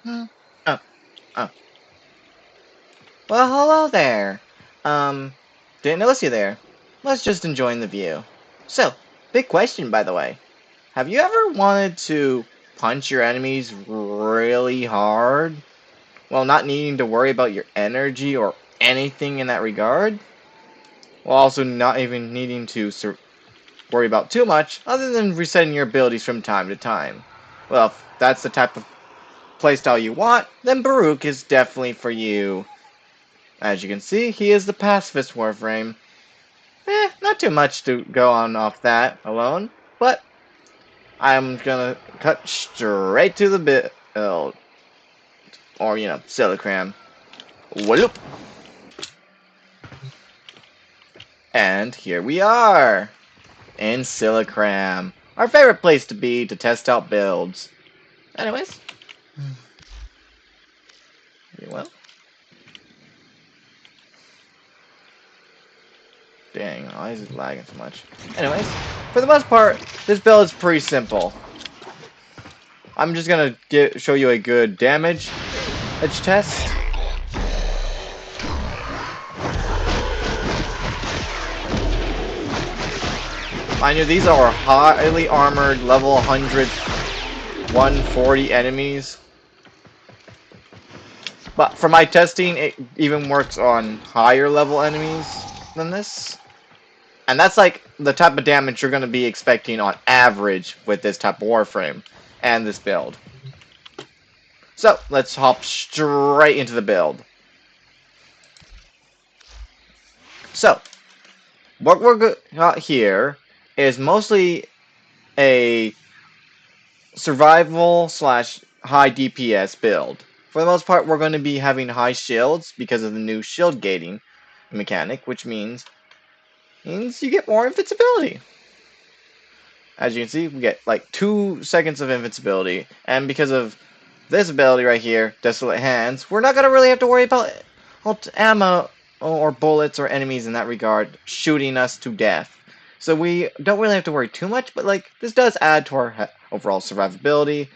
Oh, oh. Well, hello there. Didn't notice you there. Was just enjoying the view. So, big question, by the way. Have you ever wanted to punch your enemies really hard while not needing to worry about your energy or anything in that regard? While also not even needing to worry about too much other than resetting your abilities from time to time. Well, if that's the type of playstyle you want, then Baruuk is definitely for you. As you can see, he is the pacifist Warframe. Not too much to go on off that alone, but I'm gonna cut straight to the build. Or, Silicram. Whoop! And here we are! In Silicram. Our favorite place to be to test out builds. Anyways. Well. Dang, why is it lagging so much? Anyways, for the most part, this build is pretty simple. I'm just gonna show you a good damage test. Mind you, these are highly armored, level 100, 140 enemies. But for my testing, it even works on higher level enemies than this. And that's like the type of damage you're going to be expecting on average with this type of Warframe and this build. So, let's hop straight into the build. So, what we're got here is mostly a survival slash high DPS build. For the most part, we're going to be having high shields because of the new shield gating mechanic, which means you get more invincibility. As you can see, we get like 2 seconds of invincibility, and because of this ability right here, Desolate Hands, we're not going to really have to worry about ammo or bullets or enemies in that regard shooting us to death. So we don't really have to worry too much, but like this does add to our overall survivability,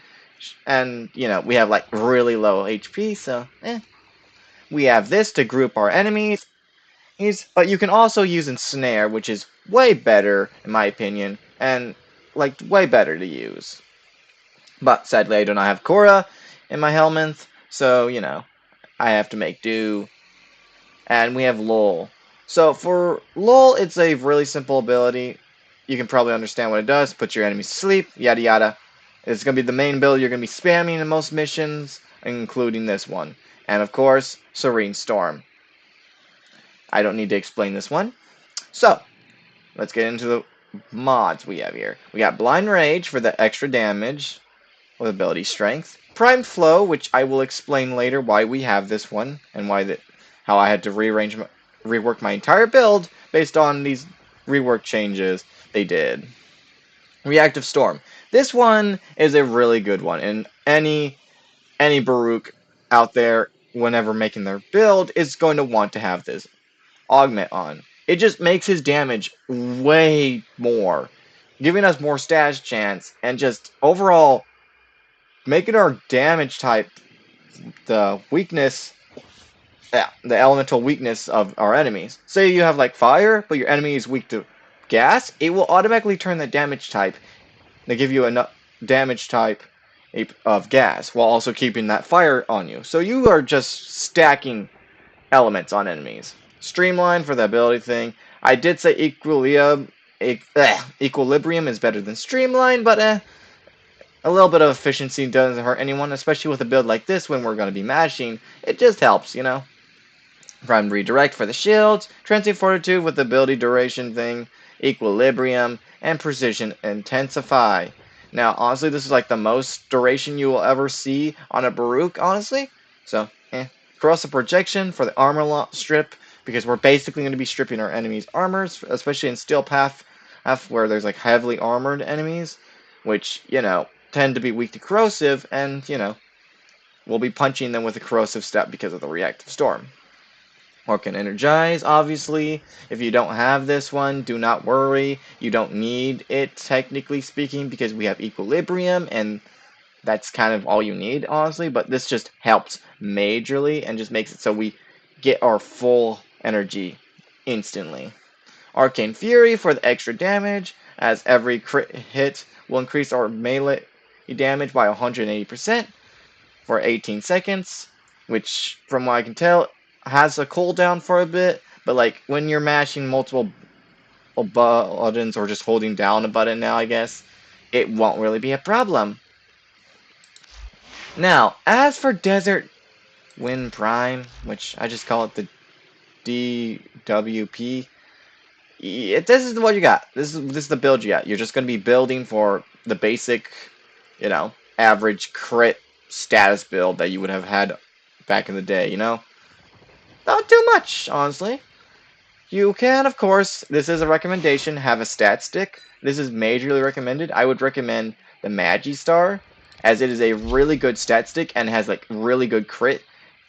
and we have like really low HP, so we have this to group our enemies. But you can also use Ensnare, which is way better in my opinion, and like way better to use. But sadly, I do not have Korra in my helmet, so I have to make do. And we have Lol. So for Lol, it's a really simple ability. You can probably understand what it does. Put your enemies to sleep, yada yada. It's going to be the main build you're going to be spamming in most missions, including this one. And of course, Serene Storm. I don't need to explain this one. So, let's get into the mods we have here. We got Blind Rage for the extra damage with ability strength. Prime Flow, which I will explain later why we have this one and how I had to rework my entire build based on these rework changes they did. Reactive Storm. This one is a really good one, and any Baruuk out there, whenever making their build, is going to want to have this augment on. It just makes his damage way more, giving us more stash chance, and just overall making our damage type the weakness, the elemental weakness of our enemies. Say you have like fire, but your enemy is weak to gas, it will automatically turn the damage type to give you a damage type of gas, while also keeping that fire on you. So you are just stacking elements on enemies. Streamline for the ability thing. I did say equilibrium is better than streamline, but a little bit of efficiency doesn't hurt anyone, especially with a build like this when we're going to be mashing. It just helps, Prime Redirect for the shields, Transient Fortitude with the ability duration thing, Equilibrium, and Precision Intensify. Now, honestly, this is like the most duration you will ever see on a Baruuk, honestly. So, Corrosive Projection for the armor strip, because we're basically going to be stripping our enemies' armors, especially in Steel Path, where there's like heavily armored enemies, which, tend to be weak to corrosive, and, we'll be punching them with a corrosive step because of the Reactive Storm. Or can Energize, obviously. If you don't have this one, do not worry. You don't need it, technically speaking, because we have Equilibrium, and that's kind of all you need, honestly, but this just helps majorly and just makes it so we get our full energy instantly. Arcane Fury for the extra damage, as every crit hit will increase our melee damage by 180% for 18 seconds, which, from what I can tell, has a cooldown for a bit, but like when you're mashing multiple buttons or just holding down a button now, I guess, it won't really be a problem. Now, as for Desert Wind Prime, which I just call it the DWP, this is what you got. This is the build you got. You're just going to be building for the basic, average crit status build that you would have had back in the day, Not too much, honestly. You can, of course, this is a recommendation, have a stat stick. This is majorly recommended. I would recommend the Magistar, as it is a really good stat stick and has like really good crit,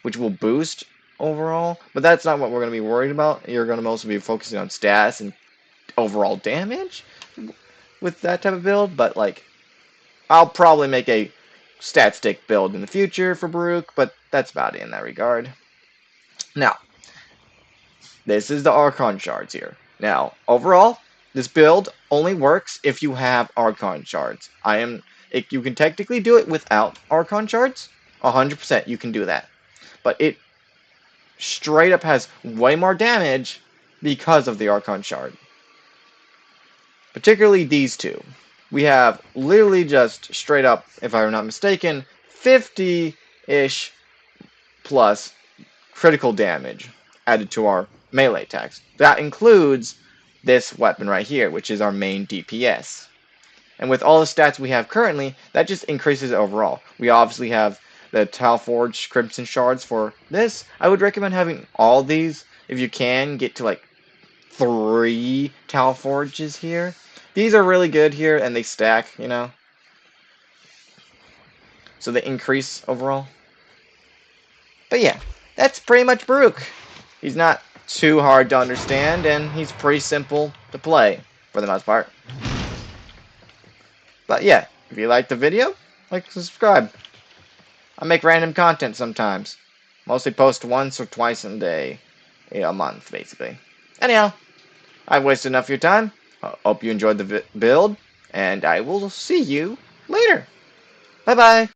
which will boost overall. But that's not what we're going to be worried about. You're going to mostly be focusing on stats and overall damage with that type of build. But like, I'll probably make a stat stick build in the future for Baruuk, but that's about it in that regard. Now, this is the Archon shards here. Now, overall, this build only works if you have Archon shards. You can technically do it without Archon shards. 100% you can do that. But it straight up has way more damage because of the Archon shard. Particularly these two. We have literally just straight up, if I'm not mistaken, 50-ish plus critical damage added to our melee attacks. That includes this weapon right here, which is our main DPS. And with all the stats we have currently, that just increases overall. We obviously have the Talforge Crimson Shards for this. I would recommend having all these. If you can, get to like 3 Talforges here. These are really good here, and they stack, So they increase overall. But yeah, that's pretty much Baruuk. He's not too hard to understand, and he's pretty simple to play, for the most part. But yeah, if you liked the video, like and subscribe. I make random content sometimes. Mostly post once or twice a day. A month, basically. Anyhow, I've wasted enough of your time. Hope you enjoyed the build, and I will see you later. Bye-bye.